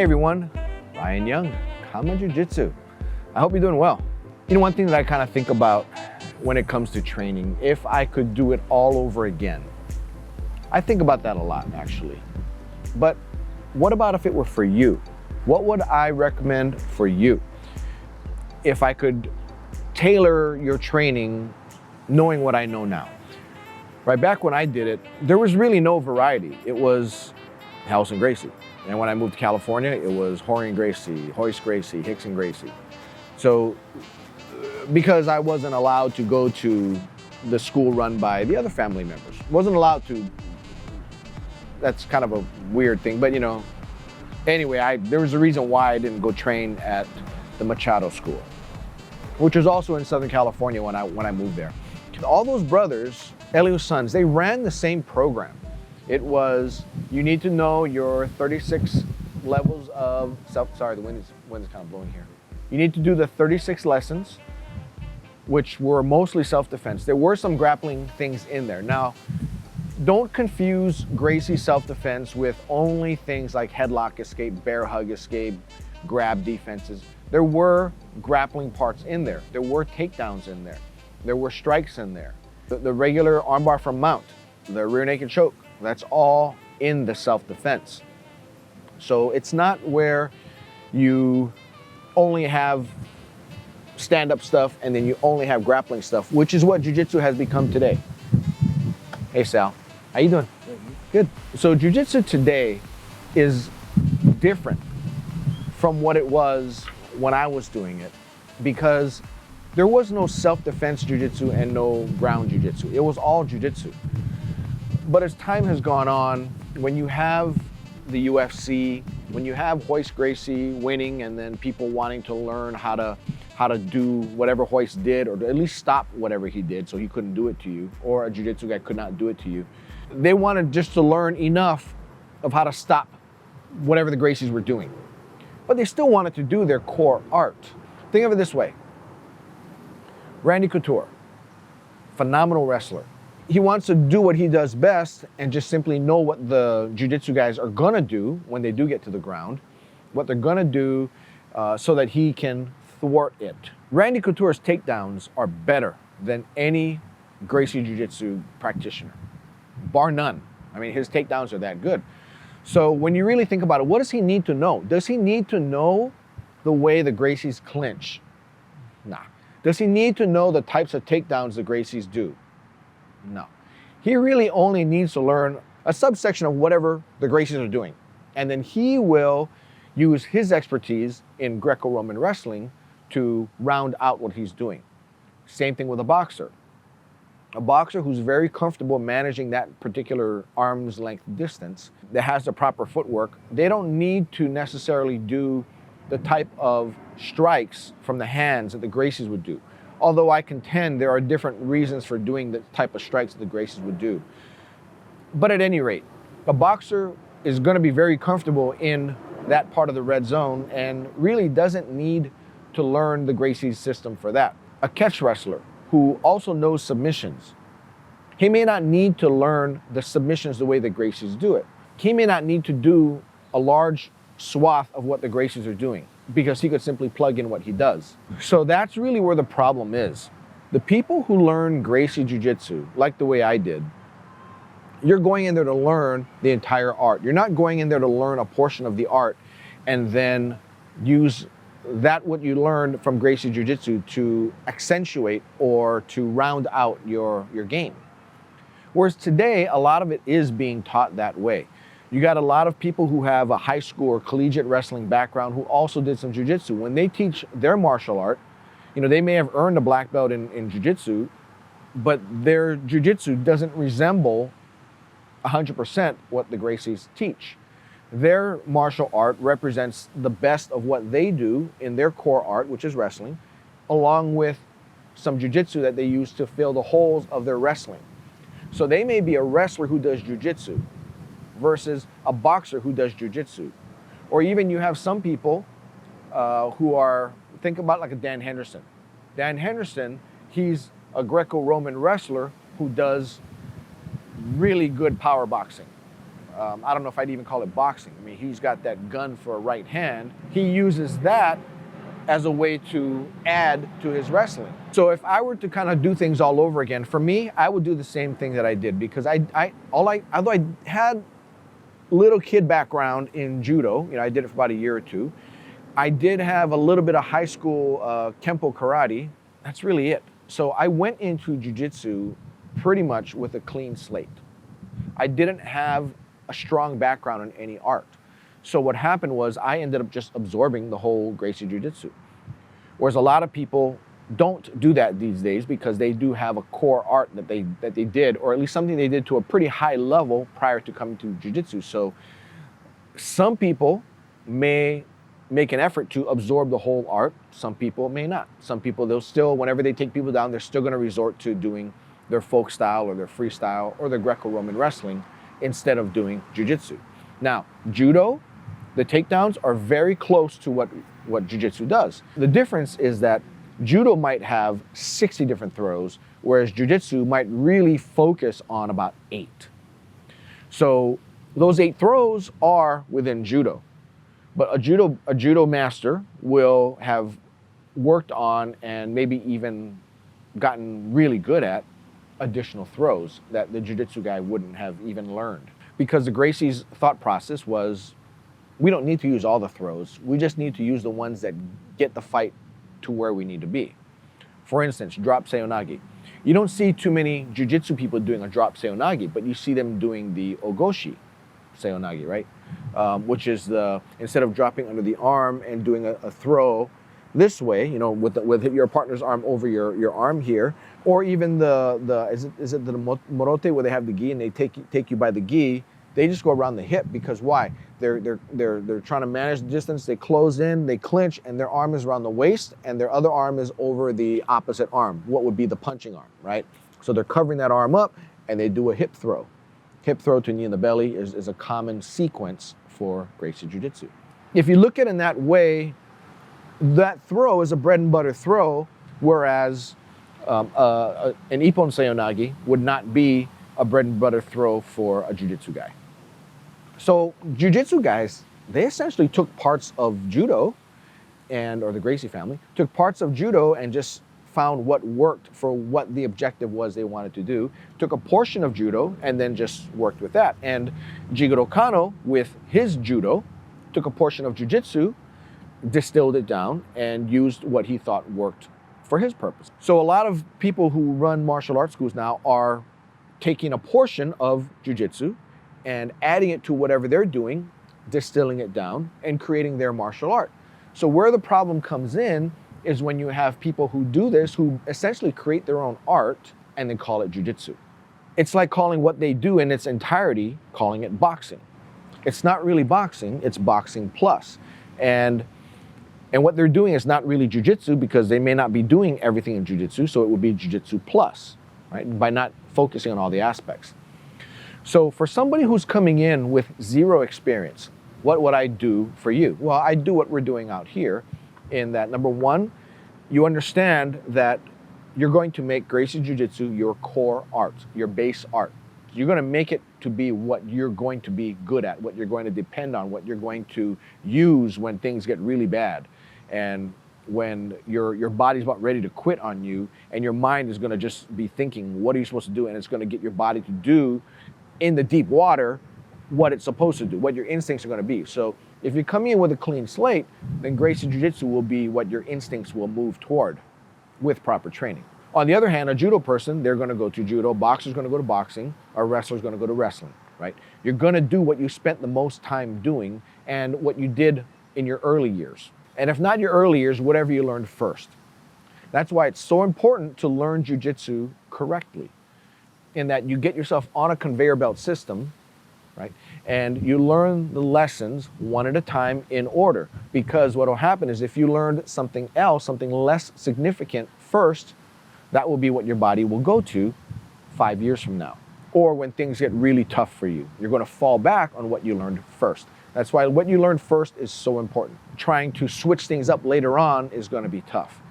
Hey everyone, Ryan Young, Kama Jiu-Jitsu. I hope you're doing well. You know, one thing that I kind of think about when it comes to training, if I could do it all over again, I think about that a lot actually. But what about if it were for you? What would I recommend for you? If I could tailor your training knowing what I know now. Right back when I did it, there was really no variety. It was House and Gracie. And when I moved to California, it was Horry and Gracie, Hoist Gracie, Hicks and Gracie. So because I wasn't allowed to go to the school run by the other family members, wasn't allowed to, that's kind of a weird thing, but you know, anyway, there was a reason why I didn't go train at the Machado School, which was also in Southern California when I moved there. All those brothers, Eliu's sons, they ran the same program. It was, you need to know your 36 levels of sorry, the wind is kind of blowing here. You need to do the 36 lessons, which were mostly self-defense. There were some grappling things in there. Now, don't confuse Gracie self-defense with only things like headlock escape, bear hug escape, grab defenses. There were grappling parts in there. There were takedowns in there. There were strikes in there. The regular armbar from mount, the rear naked choke, that's all in the self-defense. So it's not where you only have stand-up stuff and then you only have grappling stuff, which is what Jiu-Jitsu has become today. Hey Sal, how you doing? Good. So Jiu-Jitsu today is different from what it was when I was doing it, because there was no self-defense Jiu-Jitsu and no ground Jiu-Jitsu. It was all Jiu-Jitsu. But as time has gone on, when you have the UFC, when you have Hoist Gracie winning and then people wanting to learn how to do whatever Hoist did, or to at least stop whatever he did so he couldn't do it to you, or a Jiu-Jitsu guy could not do it to you, they wanted just to learn enough of how to stop whatever the Gracies were doing. But they still wanted to do their core art. Think of it this way. Randy Couture, phenomenal wrestler. He wants to do what he does best and just simply know what the Jiu-Jitsu guys are gonna do when they do get to the ground, what they're gonna do so that he can thwart it. Randy Couture's takedowns are better than any Gracie Jiu-Jitsu practitioner, bar none. I mean, his takedowns are that good. So when you really think about it, what does he need to know? Does he need to know the way the Gracies clinch? Nah. Does he need to know the types of takedowns the Gracies do? No. He really only needs to learn a subsection of whatever the Gracies are doing. And then he will use his expertise in Greco-Roman wrestling to round out what he's doing. Same thing with a boxer. A boxer who's very comfortable managing that particular arm's length distance, that has the proper footwork, they don't need to necessarily do the type of strikes from the hands that the Gracies would do. Although I contend there are different reasons for doing the type of strikes that the Gracies would do. But at any rate, a boxer is going to be very comfortable in that part of the red zone and really doesn't need to learn the Gracies system for that. A catch wrestler who also knows submissions, he may not need to learn the submissions the way the Gracies do it. He may not need to do a large swath of what the Gracies are doing, because he could simply plug in what he does. So that's really where the problem is. The people who learn Gracie Jiu-Jitsu, like the way I did, you're going in there to learn the entire art. You're not going in there to learn a portion of the art and then use that what you learned from Gracie Jiu-Jitsu to accentuate or to round out your game. Whereas today, a lot of it is being taught that way. You got a lot of people who have a high school or collegiate wrestling background who also did some jiu-jitsu. When they teach their martial art, you know, they may have earned a black belt in jiu-jitsu, but their jiu-jitsu doesn't resemble 100% what the Gracies teach. Their martial art represents the best of what they do in their core art, which is wrestling, along with some jiu-jitsu that they use to fill the holes of their wrestling. So they may be a wrestler who does jiu-jitsu versus a boxer who does jiu-jitsu. Or even you have some people who are, think about like a Dan Henderson. Dan Henderson, he's a Greco-Roman wrestler who does really good power boxing. I don't know if I'd even call it boxing. I mean, he's got that gun for a right hand. He uses that as a way to add to his wrestling. So if I were to kind of do things all over again, for me, I would do the same thing that I did, because although I had little kid background in judo, I did it for about a year or two. I did have a little bit of high school Kempo karate. That's really it. So I went into jiu-jitsu pretty much with a clean slate. I didn't have a strong background in any art. So what happened was I ended up just absorbing the whole Gracie Jiu-Jitsu. Whereas a lot of people don't do that these days, because they do have a core art that they did, or at least something they did to a pretty high level prior to coming to Jiu-Jitsu. So some people may make an effort to absorb the whole art. Some people may not. Some people, they'll still, whenever they take people down, they're still going to resort to doing their folk style or their freestyle or their Greco-Roman wrestling instead of doing Jiu-Jitsu. Now, Judo, the takedowns are very close to what Jiu-Jitsu does. The difference is that Judo might have 60 different throws, whereas Jiu-Jitsu might really focus on about 8. So those 8 throws are within Judo. But a judo master will have worked on and maybe even gotten really good at additional throws that the jiu-jitsu guy wouldn't have even learned. Because the Gracie's thought process was, we don't need to use all the throws. We just need to use the ones that get the fight to where we need to be. For instance, drop seonagi. You don't see too many jiu-jitsu people doing a drop seonagi, but you see them doing the ogoshi seonagi, right? Which is instead of dropping under the arm and doing a throw this way, with your partner's arm over your arm here, or even is it the morote where they have the gi and they take you by the gi. They just go around the hip, because why? They're trying to manage the distance. They close in, they clinch, and their arm is around the waist, and their other arm is over the opposite arm, what would be the punching arm, right? So they're covering that arm up, and they do a hip throw. Hip throw to knee in the belly is a common sequence for Gracie Jiu-Jitsu. If you look at it in that way, that throw is a bread and butter throw, whereas an ippon seonagi would not be a bread and butter throw for a jiu-jitsu guy. So jiu-jitsu guys, they essentially took parts of judo or the Gracie family, took parts of judo and just found what worked for what the objective was they wanted to do, took a portion of judo and then just worked with that. And Jigoro Kano, with his judo, took a portion of jiu-jitsu, distilled it down, and used what he thought worked for his purpose. So a lot of people who run martial arts schools now are taking a portion of jiu-jitsu and adding it to whatever they're doing, distilling it down, and creating their martial art. So where the problem comes in is when you have people who do this, who essentially create their own art and then call it jiu-jitsu. It's like calling what they do in its entirety, calling it boxing. It's not really boxing, it's boxing plus. And what they're doing is not really jiu-jitsu, because they may not be doing everything in jiu-jitsu, so it would be jiu-jitsu plus, right? By not focusing on all the aspects. So for somebody who's coming in with 0 experience, what would I do for you? Well, I do what we're doing out here, in that, number one, you understand that you're going to make Gracie Jiu-Jitsu your core art, your base art. You're going to make it to be what you're going to be good at, what you're going to depend on, what you're going to use when things get really bad. And when your body's about ready to quit on you, and your mind is going to just be thinking, what are you supposed to do? And it's going to get your body to do in the deep water what it's supposed to do, what your instincts are going to be. So if you come in with a clean slate, then Gracie Jiu-Jitsu will be what your instincts will move toward with proper training. On the other hand, a judo person, they're going to go to judo, boxer's going to go to boxing, a wrestler's going to go to wrestling, right? You're going to do what you spent the most time doing and what you did in your early years. And if not your early years, whatever you learned first. That's why it's so important to learn jiu-jitsu correctly, in that you get yourself on a conveyor belt system, right? And you learn the lessons one at a time in order, because what will happen is if you learned something else, something less significant first, that will be what your body will go to 5 years from now. Or when things get really tough for you, you're going to fall back on what you learned first. That's why what you learned first is so important. Trying to switch things up later on is going to be tough.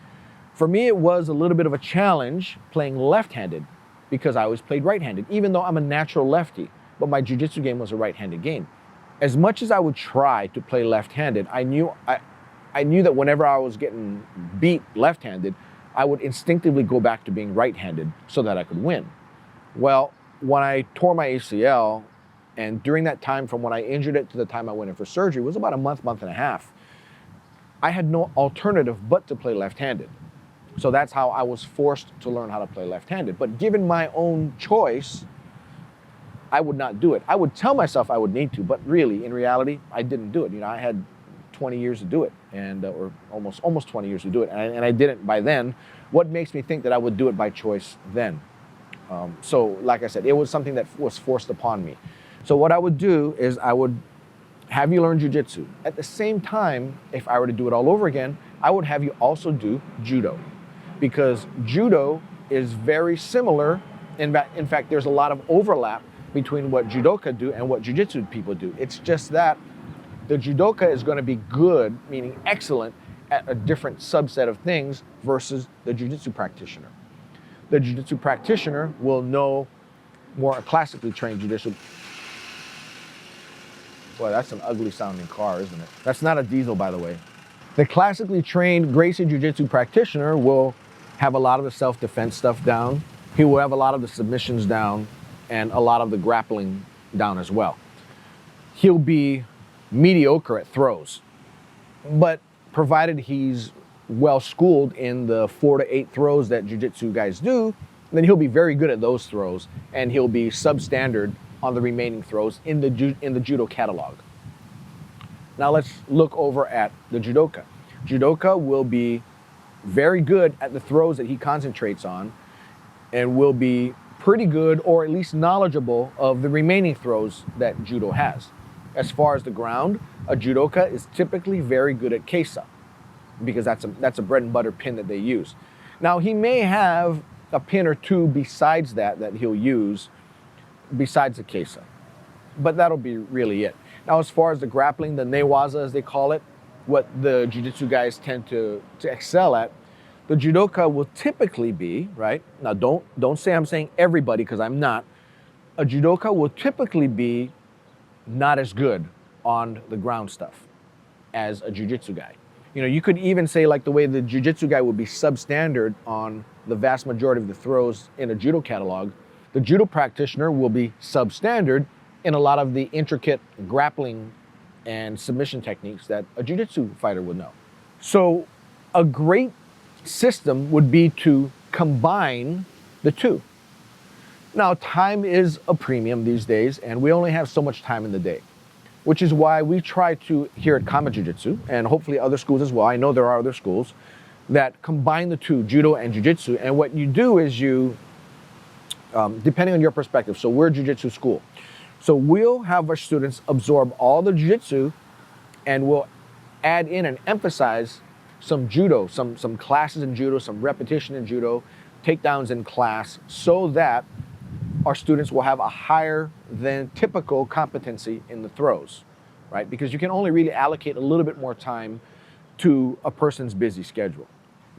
For me, it was a little bit of a challenge playing left-handed, because I always played right-handed, even though I'm a natural lefty. but my jiu-jitsu game was a right-handed game. As much as I would try to play left-handed, I knew that whenever I was getting beat left-handed, I would instinctively go back to being right-handed so that I could win. Well, when I tore my ACL, and during that time from when I injured it to the time I went in for surgery, it was about a month and a half, I had no alternative but to play left-handed. So that's how I was forced to learn how to play left-handed. But given my own choice, I would not do it. I would tell myself I would need to, but really, in reality, I didn't do it. You know, I had 20 years to do it, and or almost 20 years to do it, and I didn't by then. What makes me think that I would do it by choice then? So, like I said, it was something that was forced upon me. So what I would do is I would have you learn jiu-jitsu. At the same time, if I were to do it all over again, I would have you also do judo, because judo is very similar. In fact, there's a lot of overlap between what judoka do and what jiu-jitsu people do. It's just that the judoka is going to be good, meaning excellent, at a different subset of things versus the jiu-jitsu practitioner. The jiu-jitsu practitioner will know more classically trained jiu-jitsu. Boy, that's an ugly sounding car, isn't it? That's not a diesel, by the way. The classically trained Gracie Jiu-Jitsu practitioner will have a lot of the self-defense stuff down. He will have a lot of the submissions down and a lot of the grappling down as well. He'll be mediocre at throws, but provided he's well schooled in the 4 to 8 throws that jiu-jitsu guys do, then he'll be very good at those throws, and he'll be substandard on the remaining throws in the judo catalog. Now let's look over at the judoka. Judoka will be very good at the throws that he concentrates on, and will be pretty good, or at least knowledgeable, of the remaining throws that judo has. As far as the ground, a judoka is typically very good at kesa, because that's a bread and butter pin that they use. Now he may have a pin or two besides that he'll use besides the kesa, but that'll be really it. Now as far as the grappling, the newaza as they call it, what the jiu-jitsu guys tend to excel at, the judoka will typically be, right? Now don't say I'm saying everybody, because I'm not. A judoka will typically be not as good on the ground stuff as a jiu-jitsu guy. You know, you could even say, like, the way the jiu-jitsu guy would be substandard on the vast majority of the throws in a judo catalog, the judo practitioner will be substandard in a lot of the intricate grappling and submission techniques that a jiu-jitsu fighter would know. So a great system would be to combine the two. Now, time is a premium these days, and we only have so much time in the day, which is why we try to, here at Kama Jiu-Jitsu, and hopefully other schools as well, I know there are other schools, that combine the two, judo and jiu-jitsu. And what you do is you, depending on your perspective, so we're a jiu-jitsu school. So we'll have our students absorb all the jiu-jitsu, and we'll add in and emphasize some judo, some classes in judo, some repetition in judo, takedowns in class, so that our students will have a higher than typical competency in the throws, right? Because you can only really allocate a little bit more time to a person's busy schedule.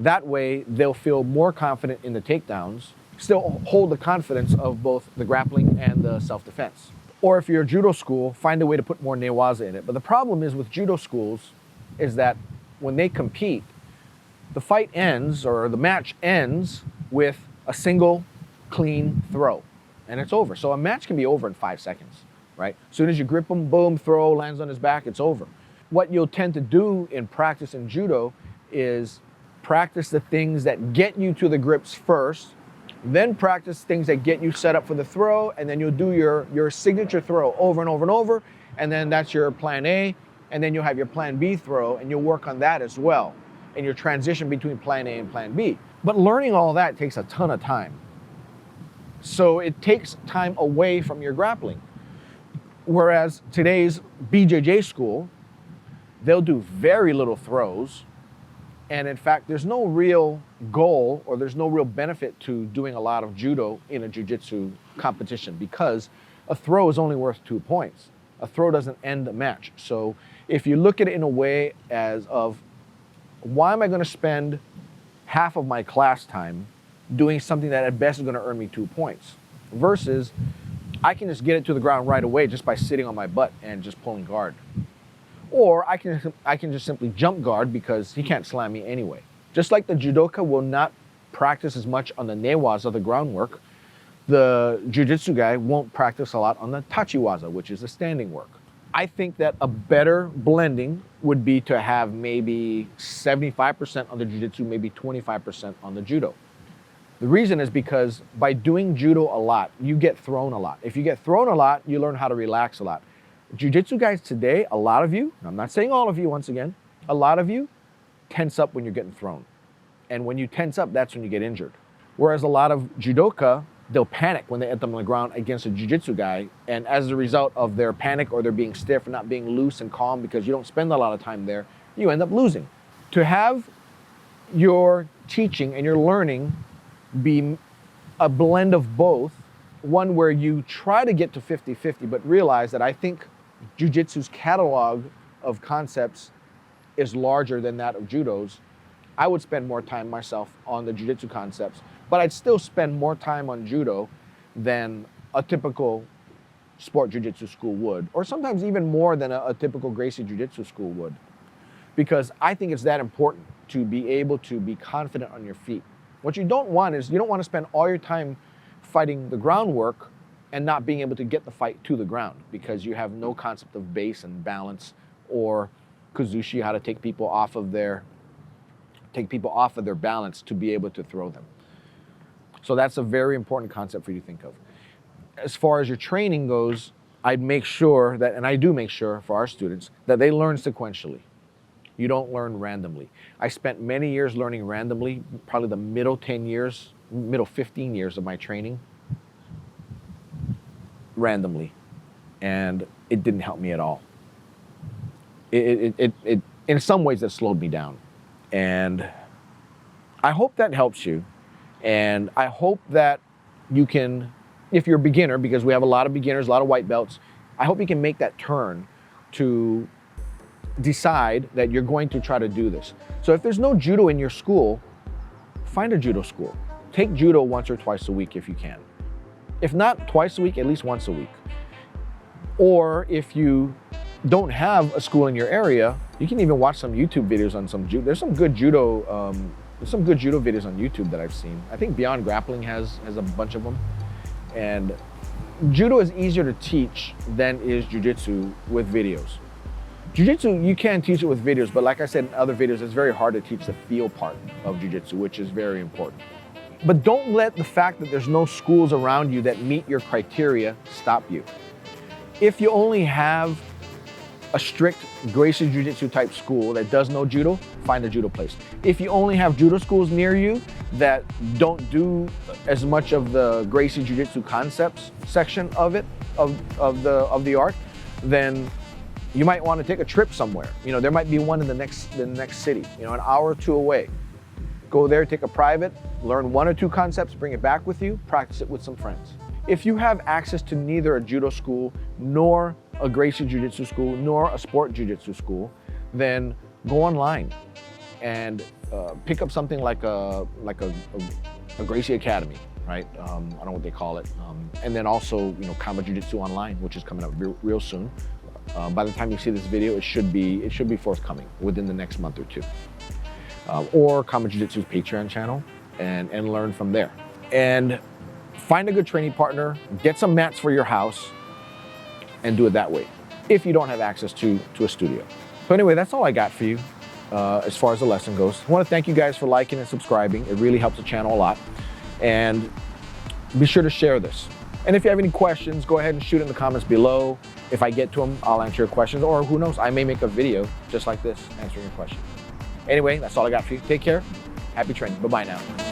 That way, they'll feel more confident in the takedowns, still hold the confidence of both the grappling and the self-defense. Or if you're a judo school, find a way to put more newaza in it. But the problem is with judo schools is that when they compete, the fight ends, or the match ends, with a single clean throw, and it's over. So a match can be over in 5 seconds, right? As soon as you grip him, boom, throw, lands on his back, it's over. What you'll tend to do in practice in judo is practice the things that get you to the grips first, then practice things that get you set up for the throw, and then you'll do your signature throw over and over and over, and then that's your plan A, and then you'll have your plan B throw, and you'll work on that as well, and your transition between plan A and plan B. But learning all that takes a ton of time. So it takes time away from your grappling. Whereas today's BJJ school, they'll do very little throws. And in fact, there's no real goal, or there's no real benefit to doing a lot of judo in a jiu-jitsu competition, because a throw is only worth 2 points. A throw doesn't end a match. So if you look at it in a way as of, why am I going to spend half of my class time doing something that at best is going to earn me 2 points, versus I can just get it to the ground right away just by sitting on my butt and just pulling guard. Or I can just simply jump guard because he can't slam me anyway. Just like the judoka will not practice as much on the newaza, the groundwork, the jiu-jitsu guy won't practice a lot on the tachiwaza, which is the standing work. I think that a better blending would be to have maybe 75% on the jiu-jitsu, maybe 25% on the judo. The reason is because by doing judo a lot, you get thrown a lot. If you get thrown a lot, you learn how to relax a lot. Jiu-jitsu guys today, a lot of you, I'm not saying all of you once again, a lot of you tense up when you're getting thrown. And when you tense up, that's when you get injured. Whereas a lot of judoka, they'll panic when they hit them on the ground against a jiu-jitsu guy. And as a result of their panic or they're being stiff or not being loose and calm because you don't spend a lot of time there, you end up losing. To have your teaching and your learning be a blend of both, one where you try to get to 50-50, but realize that I think Jiu-Jitsu's catalog of concepts is larger than that of Judo's. I would spend more time myself on the Jiu-Jitsu concepts, but I'd still spend more time on Judo than a typical sport Jiu-Jitsu school would, or sometimes even more than a typical Gracie Jiu-Jitsu school would, because I think it's that important to be able to be confident on your feet. What you don't want is, you don't want to spend all your time fighting the groundwork and not being able to get the fight to the ground because you have no concept of base and balance or kuzushi, how to take people off of their balance to be able to throw them. So that's a very important concept for you to think of. As far as your training goes, I'd make sure that, and I do make sure for our students, that they learn sequentially. You don't learn randomly. I spent many years learning randomly, probably the middle 15 years of my training, randomly, and it didn't help me at all. It in some ways, it slowed me down, and I hope that helps you, and I hope that you can, if you're a beginner, because we have a lot of beginners, a lot of white belts, I hope you can make that turn to decide that you're going to try to do this. So if there's no judo in your school, find a judo school. Take judo once or twice a week if you can. If not twice a week, at least once a week. Or if you don't have a school in your area, you can even watch some YouTube videos on some judo. There's some good judo videos on YouTube that I've seen. I think Beyond Grappling has a bunch of them. And judo is easier to teach than is jiu-jitsu with videos. Jiu-jitsu, you can teach it with videos, but like I said in other videos, it's very hard to teach the feel part of jiu-jitsu, which is very important. But don't let the fact that there's no schools around you that meet your criteria stop you. If you only have a strict Gracie Jiu-Jitsu type school that does no judo, find a judo place. If you only have judo schools near you that don't do as much of the Gracie Jiu-Jitsu concepts section of it, of the art, then you might want to take a trip somewhere. You know, there might be one in the next city, you know, an hour or two away. Go there, take a private, learn one or two concepts, bring it back with you, practice it with some friends. If you have access to neither a judo school, nor a Gracie Jiu-Jitsu school, nor a sport Jiu-Jitsu school, then go online and pick up something like a Gracie Academy, right? I don't know what they call it. And then also, you know, Kama Jiu-Jitsu Online, which is coming up real soon. By the time you see this video, it should be forthcoming within the next month or two. Or Kama Jiu-Jitsu's Patreon channel and learn from there. And find a good training partner, get some mats for your house, and do it that way, if you don't have access to a studio. So anyway, that's all I got for you as far as the lesson goes. I want to thank you guys for liking and subscribing. It really helps the channel a lot. And be sure to share this. And if you have any questions, go ahead and shoot in the comments below. If I get to them, I'll answer your questions, or who knows, I may make a video just like this answering your questions. Anyway, that's all I got for you. Take care. Happy training. Bye-bye now.